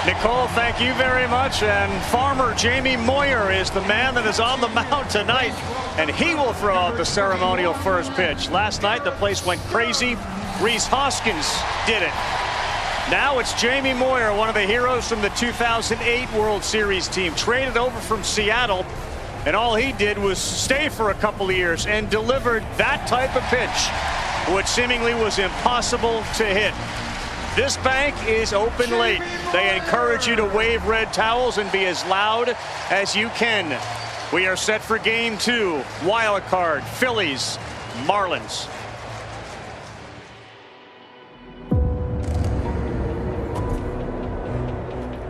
Nicole, thank you very much. And farmer Jamie Moyer is the man that is on the mound tonight, and he will throw out the ceremonial first pitch. Last night, the place went crazy. Rhys Hoskins did it. Now it's Jamie Moyer, one of the heroes from the 2008 World Series team, traded over from Seattle, and all he did was stay for a couple of years and delivered that type of pitch, which seemingly was impossible to hit. This bank is open late. They encourage you to wave red towels and be as loud as you can. We are set for game 2. Wild card, Phillies, Marlins.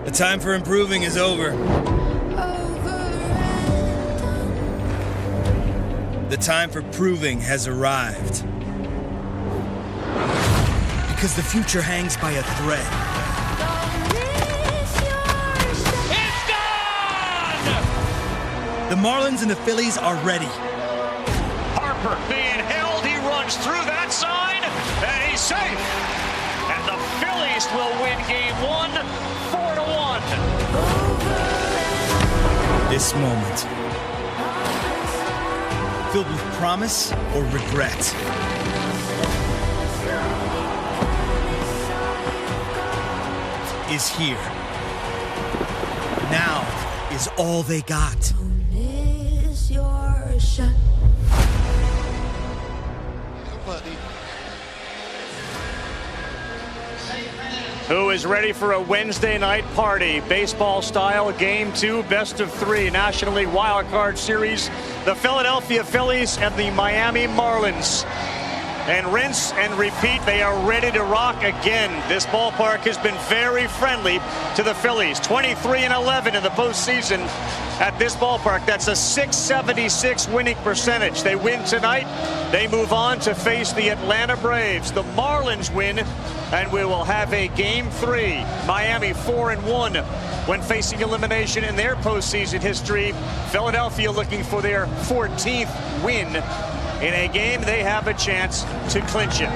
The time for improving is over. The time for proving has arrived. Because the future hangs by a thread. It's gone! The Marlins and the Phillies are ready. Harper being held, he runs through that sign, and he's safe. And the Phillies will win game 1, 4-1. This moment, filled with promise or regret. Is here. Now is all they got. Miss your shot. Who is ready for a Wednesday night party? Baseball style, game 2, best of 3, National League Wild Card Series. The Philadelphia Phillies and the Miami Marlins. And rinse and repeat, they are ready to rock again. This ballpark has been very friendly to the Phillies. 23-11 in the postseason at this ballpark. That's a .676 winning percentage. They win tonight. They move on to face the Atlanta Braves. The Marlins win, and we will have a game 3. Miami 4-1 when facing elimination in their postseason history. Philadelphia looking for their 14th win. In a game they have a chance to clinch it.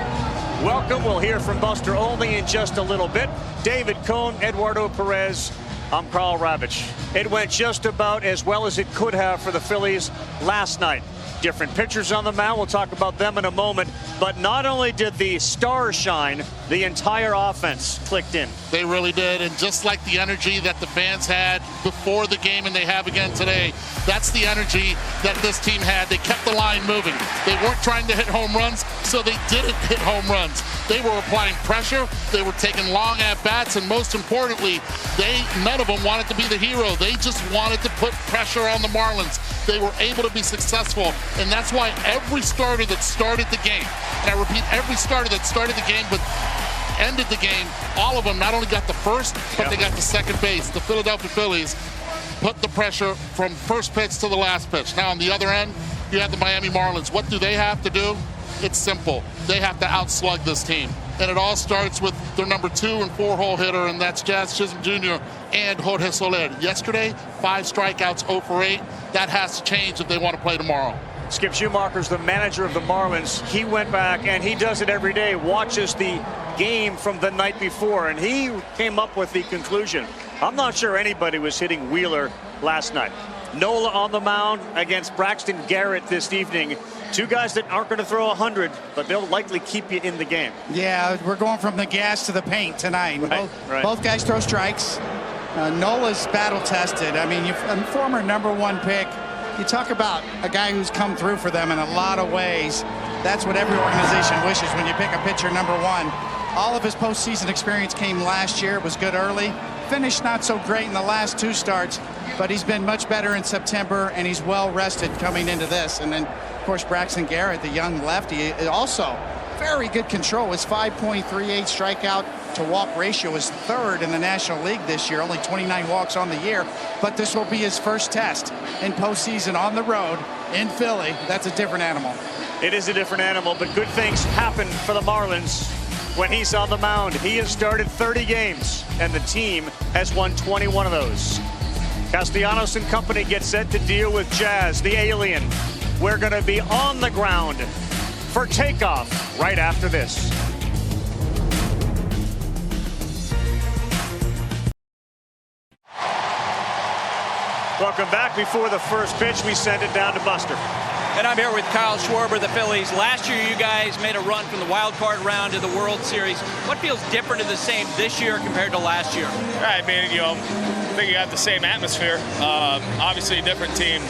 Welcome. We'll hear from Buster Olney in just a little bit. David Cohn, Eduardo Perez. I'm Carl Ravitch. It went just about as well as it could have for the Phillies last night. Different pitchers on the mound. We'll talk about them in a moment. But not only did the stars shine, the entire offense clicked in. They really did. And just like the energy that the fans had before the game and they have again today, that's the energy that this team had. They kept the line moving. They weren't trying to hit home runs, so they didn't hit home runs. They were applying pressure. They were taking long at-bats. And most importantly, none of them wanted to be the hero. They just wanted to put pressure on the Marlins. They were able to be successful. And that's why every starter that started the game, and I repeat, every starter that started the game but ended the game, all of them not only got the first, but they got the second base. The Philadelphia Phillies put the pressure from first pitch to the last pitch. Now on the other end, you have the Miami Marlins. What do they have to do? It's simple. They have to outslug this team. And it all starts with their number 2 and 4-hole hitter, and that's Jazz Chisholm Jr. and Jorge Soler. Yesterday, 5 strikeouts, 0 for 8. That has to change if they want to play tomorrow. Skip Schumacher's the manager of the Marlins. He went back, and he does it every day, watches the game from the night before, and he came up with the conclusion. I'm not sure anybody was hitting Wheeler last night. Nola on the mound against Braxton Garrett this evening. 2 guys that aren't going to throw 100, but they'll likely keep you in the game. Yeah, we're going from the gas to the paint tonight. Right. Both guys throw strikes. Nola's battle tested. I mean, a former #1 pick. You talk about a guy who's come through for them in a lot of ways. That's what every organization wishes when you pick a pitcher #1. All of his postseason experience came last year. It was good early. Finished not so great in the last 2 starts, but he's been much better in September, and he's well rested coming into this. And then, of course, Braxton Garrett, the young lefty, also very good control. His 5.38 strikeout to walk ratio is 3rd in the National League this year, only 29 walks on the year. But this will be his first test in postseason on the road in Philly. That's a different animal. It is a different animal, but good things happen for the Marlins when he's on the mound. He has started 30 games, and the team has won 21 of those. Castellanos and company get set to deal with Jazz, the alien. We're going to be on the ground for takeoff right after this. Welcome back. Before the first pitch, we send it down to Buster. And I'm here with Kyle Schwarber, the Phillies. Last year, you guys made a run from the wild card round to the World Series. What feels different or the same this year compared to last year? I mean, I think you have the same atmosphere. Obviously, a different team.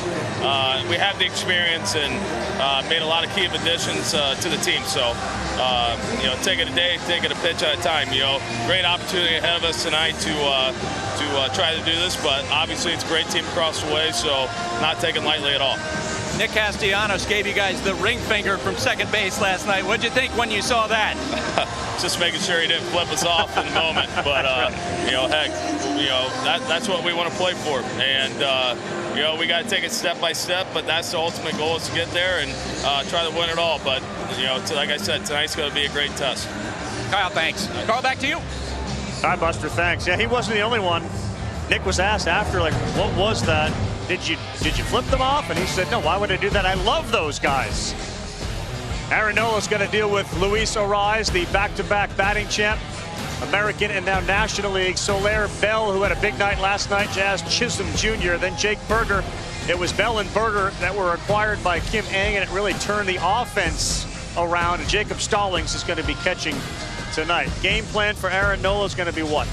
We have the experience and made a lot of key additions to the team. So, take it a day, take it a pitch at a time. Great opportunity ahead of us tonight to try to do this. But obviously, it's a great team across the way, so not taken lightly at all. Nick Castellanos gave you guys the ring finger from second base last night. What'd you think when you saw that? Just making sure he didn't flip us off in the moment. But, heck, that's what we want to play for. And, we got to take it step by step, but that's the ultimate goal is to get there and try to win it all. But, like I said, tonight's going to be a great test. Kyle, thanks. Carl, back to you. Hi, Buster, thanks. Yeah, he wasn't the only one. Nick was asked after, what was that? Did you flip them off? And he said, no, why would I do that? I love those guys. Aaron Nola's going to deal with Luis Ariz, the back-to-back batting champ, American and now National League. Soler, Bell, who had a big night last night, Jazz Chisholm Jr., then Jake Berger. It was Bell and Berger that were acquired by Kim Ng, and it really turned the offense around. And Jacob Stallings is going to be catching tonight. Game plan for Aaron Nola is going to be what?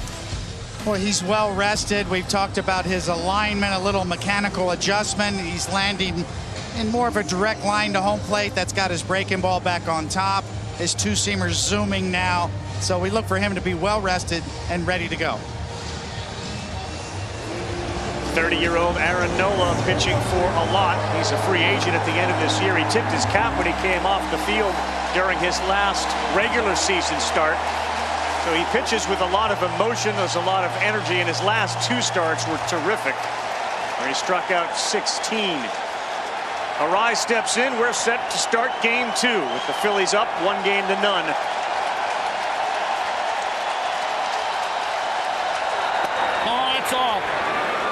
Well, he's well rested. We've talked about his alignment, a little mechanical adjustment. He's landing in more of a direct line to home plate. That's got his breaking ball back on top. His two-seamer's zooming now. So we look for him to be well rested and ready to go. 30-year-old Aaron Nola pitching for a lot. He's a free agent at the end of this year. He tipped his cap when he came off the field during his last regular season start. So he pitches with a lot of emotion. There's a lot of energy, and his last two starts were terrific, where he struck out 16. Ariz steps in. We're set to start game two with the Phillies up 1-0.